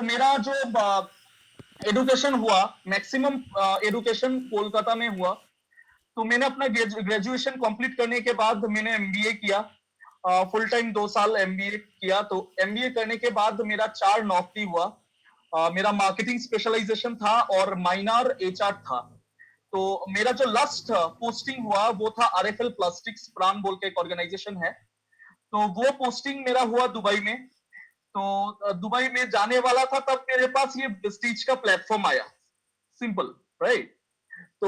तो मेरा जो एडुकेशन हुआ, मैक्सिमम एडुकेशन कोलकाता में हुआ। तो मैंने अपना ग्रेजुएशन कंप्लीट करने के बाद मैंने एमबीए किया, फुल टाइम 2 साल एमबीए किया। तो एमबीए करने के बाद मेरा 4 नौकरी हुआ। मेरा मार्केटिंग स्पेशलाइजेशन था और माइनर एचआर था। तो मेरा जो लास्ट पोस्टिंग हुआ वो था आरएफएल प्लास्टिक्स प्राण बोल के एक ऑर्गेनाइजेशन है। तो वो पोस्टिंग मेरा हुआ दुबई में। तो दुबई में जाने वाला था, तब मेरे पास ये प्रेस्टीज का प्लेटफॉर्म आया। Simple, right. तो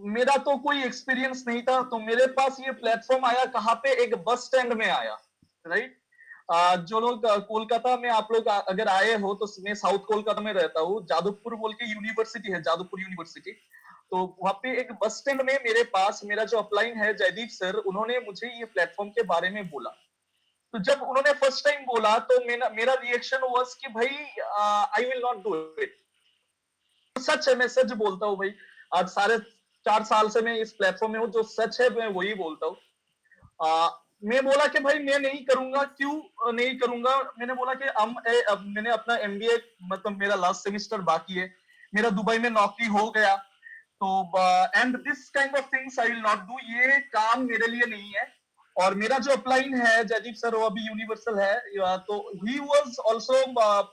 मेरा तो कोई एक्सपीरियंस नहीं था, तो मेरे पास ये प्लेटफॉर्म आया कहाँ पे, एक बस स्टैंड में आया, राइट। जो लोग कोलकाता में आप लोग अगर आए हो, तो मैं साउथ कोलकाता में रहता हूँ, जादवपुर बोल के यूनिवर्सिटी है, जादवपुर यूनिवर्सिटी। तो वहां पे एक बस स्टैंड में मेरे पास मेरा जो अपलाइन है जयदीप सर, उन्होंने मुझे ये प्लेटफॉर्म के बारे में बोला। तो जब उन्होंने फर्स्ट टाइम बोला तो मेरा रिएक्शन वाज कि भाई I will not do it. सच है, मैं सच बोलता हूँ भाई। आज 4.5 साल से मैं इस प्लेटफॉर्म में हूँ, जो सच है मैं वही बोलता हूँ। मैं बोला कि भाई मैं नहीं करूंगा। क्यों नहीं करूंगा? मैंने बोला कि अब मैंने अपना एमबीए, मतलब मेरा लास्ट सेमेस्टर बाकी है, मेरा दुबई में नौकरी हो गया। तो and this kind of things I will not do, ये काम मेरे लिए नहीं है। और मेरा जो अपलाइन है जयदीप सर, वो अभी यूनिवर्सल है। तो he was also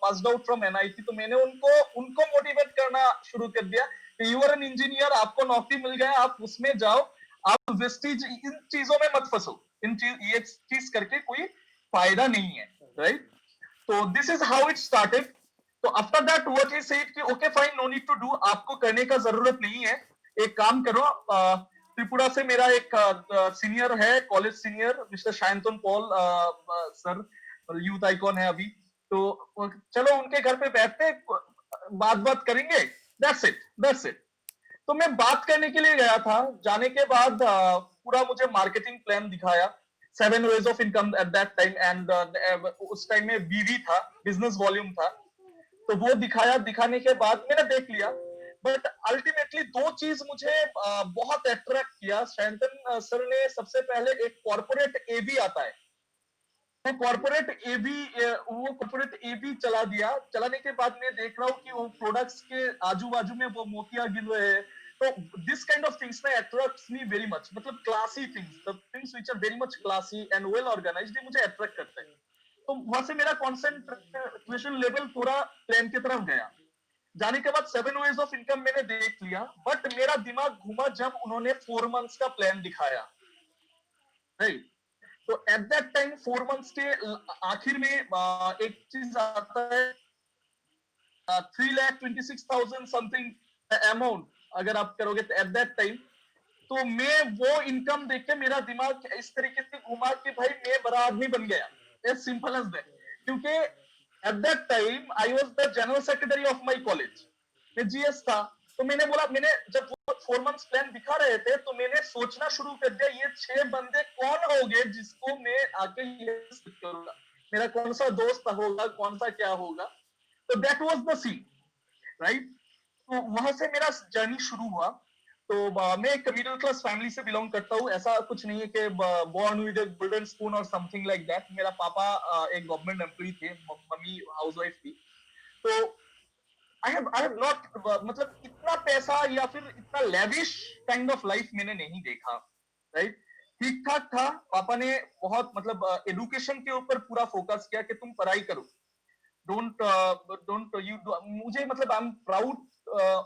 passed out from NIT. तो मैंने उनको उनको मोटिवेट करना शुरू कर दिया कि यू आर एन इंजीनियर, आपको नौकरी मिल गया, आप उसमें जाओ, आप वेस्टीज इन चीजों में मत फंसो। ये चीज करके कोई फायदा नहीं है, राइट। तो this is how it started. तो after that what he said कि okay fine, no need to do, आपको करने का जरूरत नहीं है। एक काम करो, त्रिपुरा से मेरा एक सीनियर है, college senior, mister Shayantan Paul sir, youth icon है अभी। तो चलो उनके घर पे बैठते बात बात करेंगे। That's it, that's it. तो मैं बात करने के लिए गया था। जाने के बाद पूरा मुझे मार्केटिंग प्लान दिखाया, 7 ways of income eight that time. And उस टाइम में बीवी था, बिजनेस वॉल्यूम था। तो वो दिखाया, दिखाने के बाद मैंने देख लिया। बट अल्टीमेटली 2 चीज मुझे बहुत अट्रैक्ट किया। शैंतन सर ने सबसे पहले एक कॉर्पोरेट एबी आता है, वो कॉर्पोरेट एबी चला दिया। चलाने के बाद मैं देख रहा हूँ कि वो प्रोडक्ट्स के आजू बाजू में वो मोतियां गिन रहे हैं। तो दिस काइंड ऑफ थिंग्स ना अट्रैक्ट्स मी वेरी मच, मतलब classy things, the things which are very much classy and well organised, ये मुझे अट्रैक्ट करते हैं। तो वहां से मेरा कॉन्सेंट्रेशन लेवल पूरा प्लान की तरफ गया। जाने के बाद 7 ways ऑफ इनकम मैंने देख लिया, बट मेरा दिमाग घुमा जब उन्होंने 4 months का प्लान दिखाया, राइट। तो एट दैट टाइम 4 months के आखिर में एक चीज आता है, 3,26,000 समथिंग अमाउंट अगर आप करोगे तो एट दैट टाइम। तो मैं वो इनकम देख के मेरा दिमाग इस तरीके से घुमा कि भाई मैं बड़ा आदमी बन गया, एज सिंपल एज दैट। क्योंकि eight that time I was the general secretary of my college, मैं जीएस था। तो मैंने बोला, मैंने जब वो 4 months प्लान दिखा रहे थे, तो मैंने सोचना शुरू कर दिया, ये 6 बंदे कौन होंगे जिसको मैं आके ये करूंगा, मेरा कौन सा दोस्त होगा, कौन सा क्या होगा। तो that was the scene, right. तो वहां से मेरा जर्नी शुरू हुआ। तो मैं एक मिडिल क्लास फैमिली से बिलोंग करता हूँ। ऐसा कुछ नहीं है कि बॉर्न विद गोल्डन स्पून और समथिंग लाइक दैट। मेरा पापा एक गवर्नमेंट एम्प्लॉय थे, मम्मी हाउसवाइफ थी। तो आई हैव नॉट, मतलब इतना पैसा या फिर इतना लेविश काइंड ऑफ लाइफ मैंने नहीं देखा, राइट। ठीक ठाक था। पापा ने बहुत, मतलब एडुकेशन के ऊपर पूरा फोकस किया कि तुम पढ़ाई करो, डोंट डोंट यू, मुझे, मतलब I am proud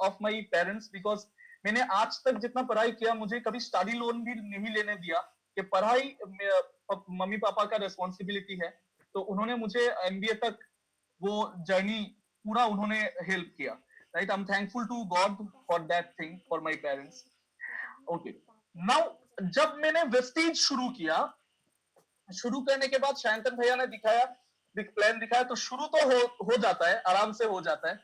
of my parents, because मैंने आज तक जितना पढ़ाई किया, मुझे कभी स्टडी लोन भी नहीं लेने दिया। कि पढ़ाई मम्मी पापा का रेस्पॉन्सिबिलिटी है। तो उन्होंने मुझे एमबीए तक वो जर्नी पूरा उन्होंने हेल्प किया, right. I am thankful to God for that thing, for my parents. Okay, now जब मैंने वेस्टीज शुरू किया, शुरू करने के बाद शांतन भैया ने दिखाया, प्लान दिखाया, तो शुरू तो हो जाता है, आराम से हो जाता है।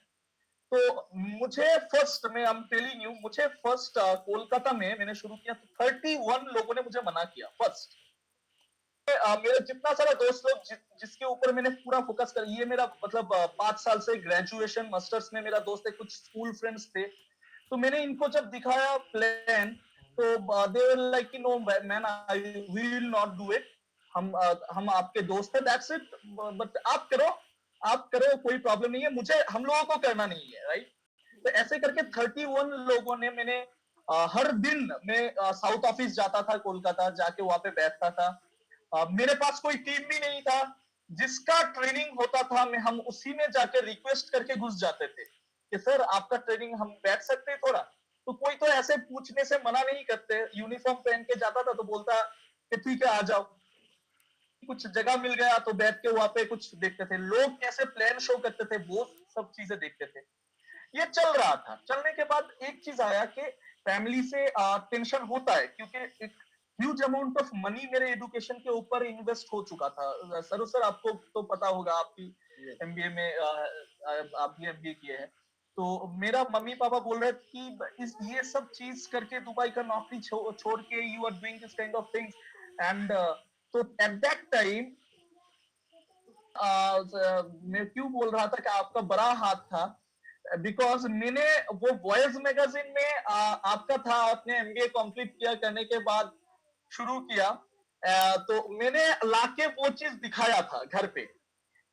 तो मुझे फर्स्ट में, आई एम टेलिंग यू, मुझे फर्स्ट कोलकाता में मैंने शुरू किया तो 31 लोगों ने मुझे मना किया फर्स्ट। मेरा जितना सारा दोस्त लोग जिसके ऊपर मैंने पूरा फोकस कर, ये मेरा मतलब 5 साल से ग्रेजुएशन मास्टर्स में मेरा दोस्त है, कुछ स्कूल फ्रेंड्स थे। तो मैंने इनको जब दिखाया प्लान, तो they were like no man, I we will not do it. हम आपके दोस्त हैं, दैट्स इट, बट आप करो, आप करो, कोई प्रॉब्लम नहीं है, मुझे हम लोगों को करना नहीं है, राइट? तो ऐसे करके 31 लोगों ने मैंने हर दिन मैं साउथ ऑफिस जाता था कोलकाता, जाके वहां पे बैठता था। मेरे पास कोई टीम भी नहीं था, जिसका ट्रेनिंग होता था मैं हम उसी में जाके रिक्वेस्ट करके घुस जाते थे कि सर आपका ट्रेनिंग हम बैठ सकते हैं थोड़ा। तो कोई तो ऐसे पूछने से मना नहीं करते, यूनिफॉर्म पहन के जाता था तो बोलता कि ठीक है आ जाओ। कुछ जगह मिल गया तो बैठ के वहां पे कुछ देखते थे, लोग कैसे प्लान शो करते थे, वो सब चीजें देखते थे। ये चल रहा था। चलने के बाद एक चीज आया कि फैमिली से टेंशन होता है, क्योंकि एक ह्यूज अमाउंट ऑफ मनी मेरे एजुकेशन के ऊपर इन्वेस्ट हो चुका था। सर आपको तो पता होगा, आपकी एमबीए में आप भी एमबीए किए हैं। तो मेरा मम्मी पापा बोल रहे थे कि ये सब चीज करके दुबई का नौकरी छोड़ के you are doing this kind of things. And तो एट दैट टाइम मैं क्यों बोल रहा था कि आपका बड़ा हाथ था, बिकॉज मैंने वो वॉयस मैगजीन में आपका था, आपने एमबीए कंप्लीट किया करने के बाद शुरू किया। तो मैंने लाके वो चीज दिखाया था घर पे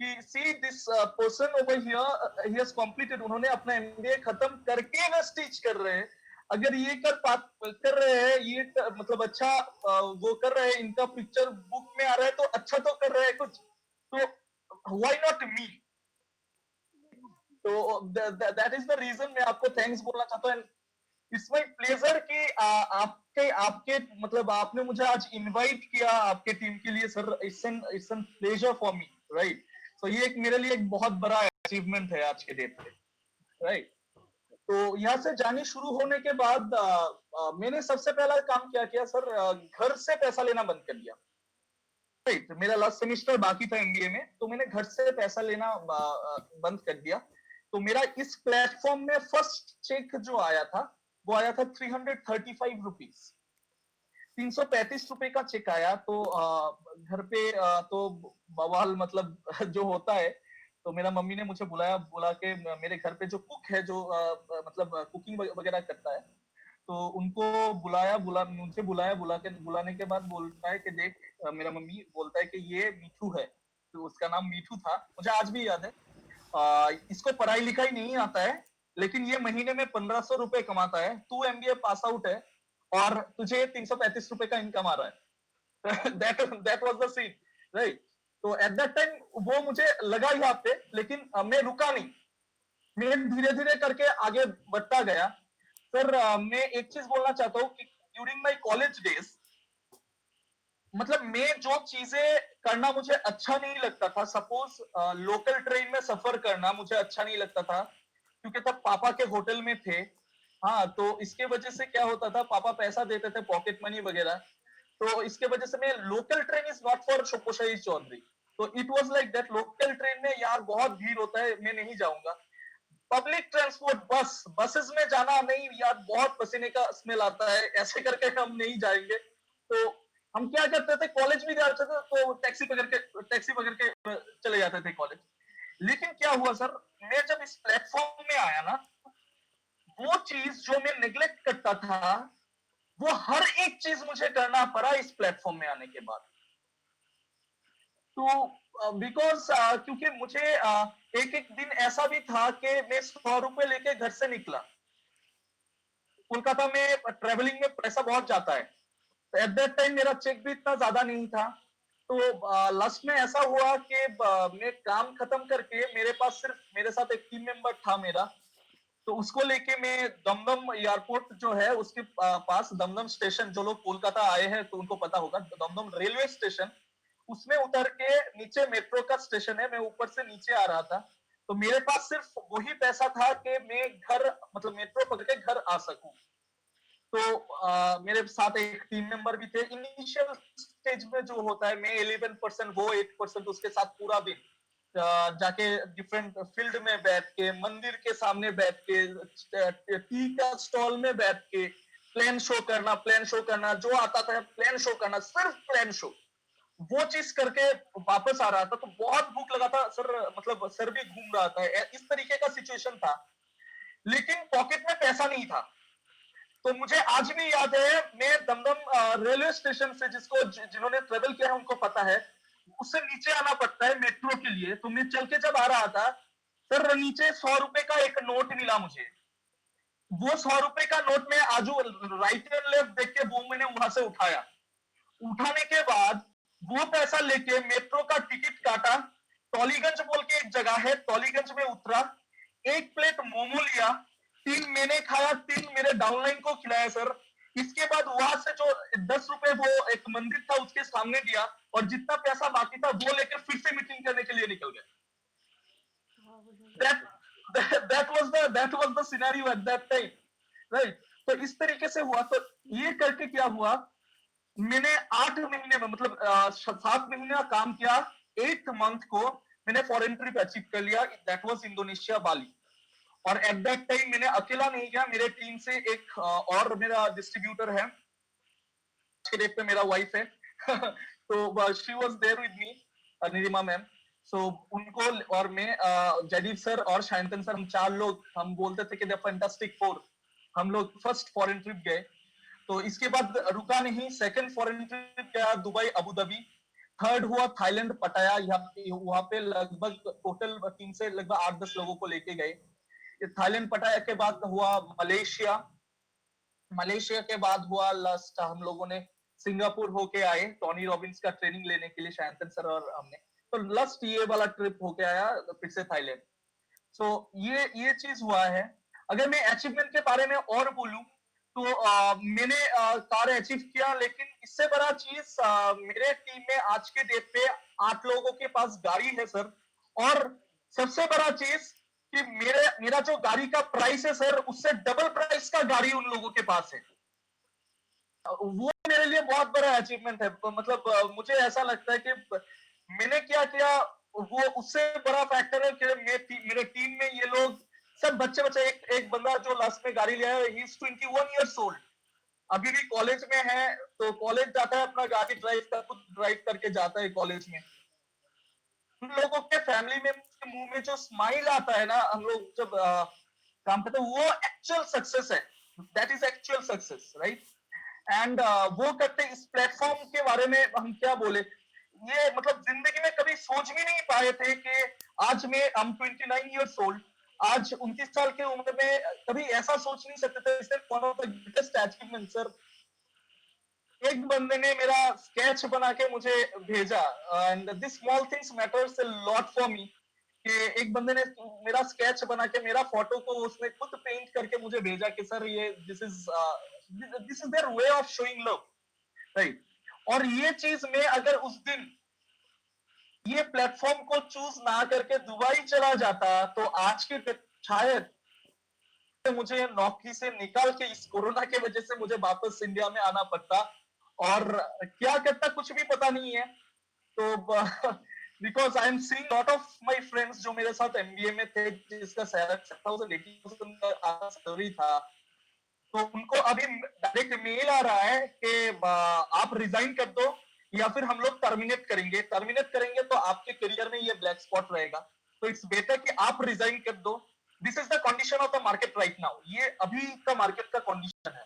कि see this person over here he has completed, उन्होंने अपना एमबीए खत्म करके ना स्टिच कर रहे हैं। अगर ये कर रहे हैं, ये मतलब अच्छा वो कर रहे हैं, इनका पिक्चर बुक में आ रहा है तो अच्छा तो कर रहे हैं कुछ, तो व्हाई नॉट मी? तो दैट इज द रीजन मैं आपको थैंक्स बोलना चाहता हूँ। इट्स माय प्लेजर कि आपके आपके मतलब आपने मुझे आज इनवाइट किया आपके टीम के लिए sir. It's an pleasure for me, right? तो ये एक मेरे लिए एक बहुत बड़ा अचीवमेंट है आज के डेट पे, राइट? तो यहाँ से जाने शुरू होने के बाद मैंने सबसे पहला काम क्या किया सर, घर से पैसा लेना बंद कर दिया। राइट, मेरा लास्ट सेमिस्टर बाकी था एमबीए में, तो मैंने घर से पैसा लेना बंद कर दिया। तो मेरा इस प्लेटफॉर्म में फर्स्ट चेक जो आया था वो आया था 335 रुपीज, 335 रुपए का चेक आया। तो घर पे तो बवाल मतलब जो होता है। तो मेरा मम्मी ने मुझे बुलाया, बोला कि मेरे घर पे जो कुक है, जो मतलब कुकिंग वगैरह करता है, तो उनको मुझे बुलाने के बाद बोलता है कि देख, मेरा मम्मी बोलता है कि ये मीठू है। तो उसका नाम मीठू था, मुझे आज भी याद है। इसको पढ़ाई लिखाई नहीं आता है, लेकिन ये महीने में 1500 रुपए कमाता है। तू एमबीए पास आउट है और तुझे 335 रुपए का इनकम आ रहा है। That was the scene, right? तो एट दैट टाइम वो मुझे लगा यहाँ पे, लेकिन मैं रुका नहीं, मैं धीरे धीरे करके आगे बढ़ता गया। सर मैं एक चीज बोलना चाहता हूँ कि ड्यूरिंग माई कॉलेज डेज, मतलब मैं जो चीजें करना मुझे अच्छा नहीं लगता था, सपोज लोकल ट्रेन में सफर करना मुझे अच्छा नहीं लगता था, क्योंकि तब पापा के होटल में थे। हाँ, तो इसके वजह से क्या होता था, पापा पैसा देते थे पॉकेट मनी वगैरह। तो इसके वजह से मैं, local train is not for Shoshai Chaudhary. तो it was like that, local train में यार बहुत भीड़ होता है, मैं नहीं जाऊंगा। पब्लिक ट्रांसपोर्ट, बसेस में जाना नहीं यार, बहुत पसीने का स्मेल आता है, ऐसे करके हम नहीं जाएंगे। तो हम क्या करते थे, कॉलेज भी जाते थे तो टैक्सी पकड़ के चले जाते थे कॉलेज। लेकिन क्या हुआ सर, मैं जब इस प्लेटफॉर्म में आया ना, वो चीज जो मैं नेग्लेक्ट करता था, वो हर एक चीज मुझे करना पड़ा इस प्लेटफॉर्म में आने के बाद। तो बिकॉज क्योंकि मुझे एक एक दिन ऐसा भी था कि मैं 100 रुपए लेके घर से निकला। कोलकाता में ट्रेवलिंग में पैसा बहुत जाता है, तो एट दैट टाइम मेरा चेक भी इतना ज्यादा नहीं था। तो लास्ट में ऐसा हुआ कि मैं काम खत्म करके, मेरे पास सिर्फ मेरे साथ एक टीम मेंबर था मेरा, तो उसको लेके मैं दमदम एयरपोर्ट जो है उसके पास, दमदम स्टेशन, जो लोग कोलकाता आए हैं तो उनको पता होगा, दमदम रेलवे स्टेशन, उसमें उतर के, नीचे मेट्रो का स्टेशन है, मैं ऊपर से नीचे आ रहा था। तो मेरे पास सिर्फ वही पैसा था कि मैं घर, मतलब मेट्रो पकड़ के घर आ सकूं। तो मेरे साथ एक टीम मेंबर भी थे। इनिशियल स्टेज में जो होता है, मैं 11%, वो 8%, उसके साथ पूरा दिन जाके डिफरेंट फील्ड में बैठ के, मंदिर के सामने बैठ के, टी का स्टॉल में बैठ के प्लान शो करना, जो आता था प्लान शो करना, सिर्फ प्लान शो, वो चीज करके वापस आ रहा था। तो बहुत भूख लगा था सर, मतलब सर भी घूम रहा था, इस तरीके का सिचुएशन था। लेकिन पॉकेट में पैसा नहीं था। तो मुझे आज भी याद है, मैं दमदम रेलवे स्टेशन से, जिन्होंने ट्रेवल किया है उनको पता है, उससे नीचे आना पड़ता है मेट्रो के लिए। तो मैं चल के जब आ रहा था सर, नीचे 100 रुपए का एक नोट मिला मुझे। वो 100 रुपए का नोट में आजू राइट एंड लेफ्ट देख के वो मैंने वहां से उठाया। उठाने के बाद वो पैसा लेके मेट्रो का टिकट काटा। टॉलीगंज बोल के एक जगह है, टॉलीगंज में उतरा। एक प्लेट मोमो लिया, 3 मैंने खाया, 3 मेरे डाउनलाइन को खिलाया सर। इसके बाद वहां से जो 10 रुपए वो एक मंदिर था उसके सामने दिया, और जितना पैसा बाकी था वो लेकर फिर से मीटिंग करने के लिए निकल गए। That was the scenario eight that time, right. तो इस तरीके से हुआ। तो ये करके क्या हुआ, मैंने 8 महीने में मतलब 7 महीने का काम किया। 8th मंथ को मैंने फॉरेन ट्रिप अचीव कर लिया। दैट वाज इंडोनेशिया, बाली। और एट दैट टाइम मैंने अकेला नहीं गया, मेरे टीम से एक और मेरा डिस्ट्रीब्यूटर है, के डेट पे मेरा वाइफ है। तो she was there with me, Nirima ma'am. So उनको और मैं, जयदीप सर और शायंतन सर, हम 4 लोग, हम बोलते थे कि द फैंटास्टिक फोर। हम लोग फर्स्ट फॉरेन ट्रिप गए। तो इसके बाद रुका नहीं, सेकंड फॉरेन ट्रिप गया दुबई, अबू धाबी। थर्ड हुआ थाईलैंड, पटाया। वहां पे लगभग टोटल टीम से लगभग 8-10 लोगों को लेके गए। थाईलैंड पटाया के बाद हुआ मलेशिया। मलेशिया के बाद हुआ लास्ट हम लोगों ने सिंगापुर होके आए, टॉनी रॉबिन्स का ट्रेनिंग लेने के लिए, शायंतन सर और हमने। तो लास्ट ये वाला ट्रिप होके आया, फिर से थाईलैंड। सो ये चीज हुआ है। अगर मैं अचीवमेंट के बारे में और बोलूं तो मैंने कार अचीव किया, लेकिन इससे बड़ा चीज मेरे टीम में आज के डेट पे 8 लोगों के पास गाड़ी है सर। और सबसे बड़ा चीज कि मेरा जो गाड़ी का प्राइस है सर, उससे डबल प्राइस का गाड़ी उन लोगों के पास है। वो मेरे लिए बहुत बड़ा अचीवमेंट है। मतलब मुझे ऐसा लगता है कि मैंने क्या किया, वो उससे बड़ा फैक्टर है कि मेरे टीम में ये लोग सब बच्चे बच्चे, एक बंदा जो लास्ट में गाड़ी लिया है, ही इज 21 years old, अभी भी कॉलेज में है। तो कॉलेज जाता है, अपना गाड़ी खुद ड्राइव करके जाता है कॉलेज में। उन लोगों के फैमिली में के मुंह में जो स्माइल आता है ना, हम लोग जब काम करते हैं, वो एक्चुअल सक्सेस है। That is actual success, right. And वो करते, इस प्लेटफॉर्म के बारे में हम क्या बोले, ये मतलब जिंदगी में कभी सोच भी नहीं पाए थे कि आज मैं 29 years old, आज 29 साल की उम्र में कभी ऐसा सोच नहीं सकते थे। One of the greatest achievement sir. एक बंदे ने मेरा स्केच बना के मुझे भेजा, and this small things matters a lot for me. कि एक बंदे ने मेरा स्केच बना के, मेरा फोटो को उसने खुद पेंट करके मुझे भेजा कि सर ये this is their way of showing love, right. और ये चीज में अगर उस दिन ये प्लेटफॉर्म को चूज ना करके दुबई चला जाता, तो आज के शायद मुझे नौकरी से निकाल के इस कोरोना के वजह से मुझे वापस इंडिया में आना पड़ता। और क्या करता कुछ भी पता नहीं है। तो because I am seeing lot of my friends जो मेरे साथ एमबीए में थे, जिसका सैलरी 80,000 का सैलरी था, तो उनको अभी डायरेक्ट मेल आ रहा है कि आप रिजाइन कर दो, या फिर हम लोग टर्मिनेट करेंगे तो आपके करियर में ये ब्लैक स्पॉट रहेगा। तो इट्स बेटर कि आप रिजाइन कर दो। This is the condition of the market right now. ये अभी का मार्केट का कंडीशन है।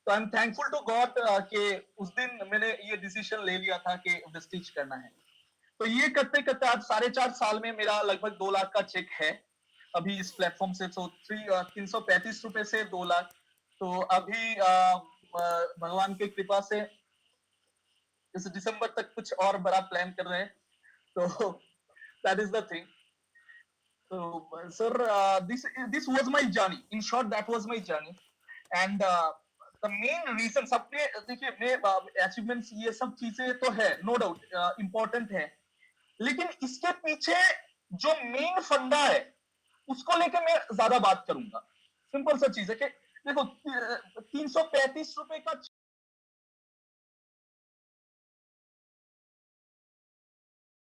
तो I am thankful to God कि उस दिन मैंने ये डिसीजन ले लिया था कि वेस्टिज करना है। तो ये करते करते आज 4.5 साल में मेरा लगभग 2 लाख का चेक है अभी इस प्लेटफॉर्म से। तो 335 रुपए से 2 लाख। तो अभी भगवान की कृपा से इस दिसंबर तक कुछ और बड़ा प्लान कर रहे हैं। तो दैट इज द थिंग। तो sir, this was my journey, in short that was my journey. And the main reason, सबने देखिए अपने अचीवमेंट्स ये सब चीजें तो है, नो डाउट इंपॉर्टेंट है, लेकिन इसके पीछे जो मेन फंडा है उसको लेकर मैं ज्यादा बात करूंगा। सिंपल सा चीज है कि देखो, 335 रुपए का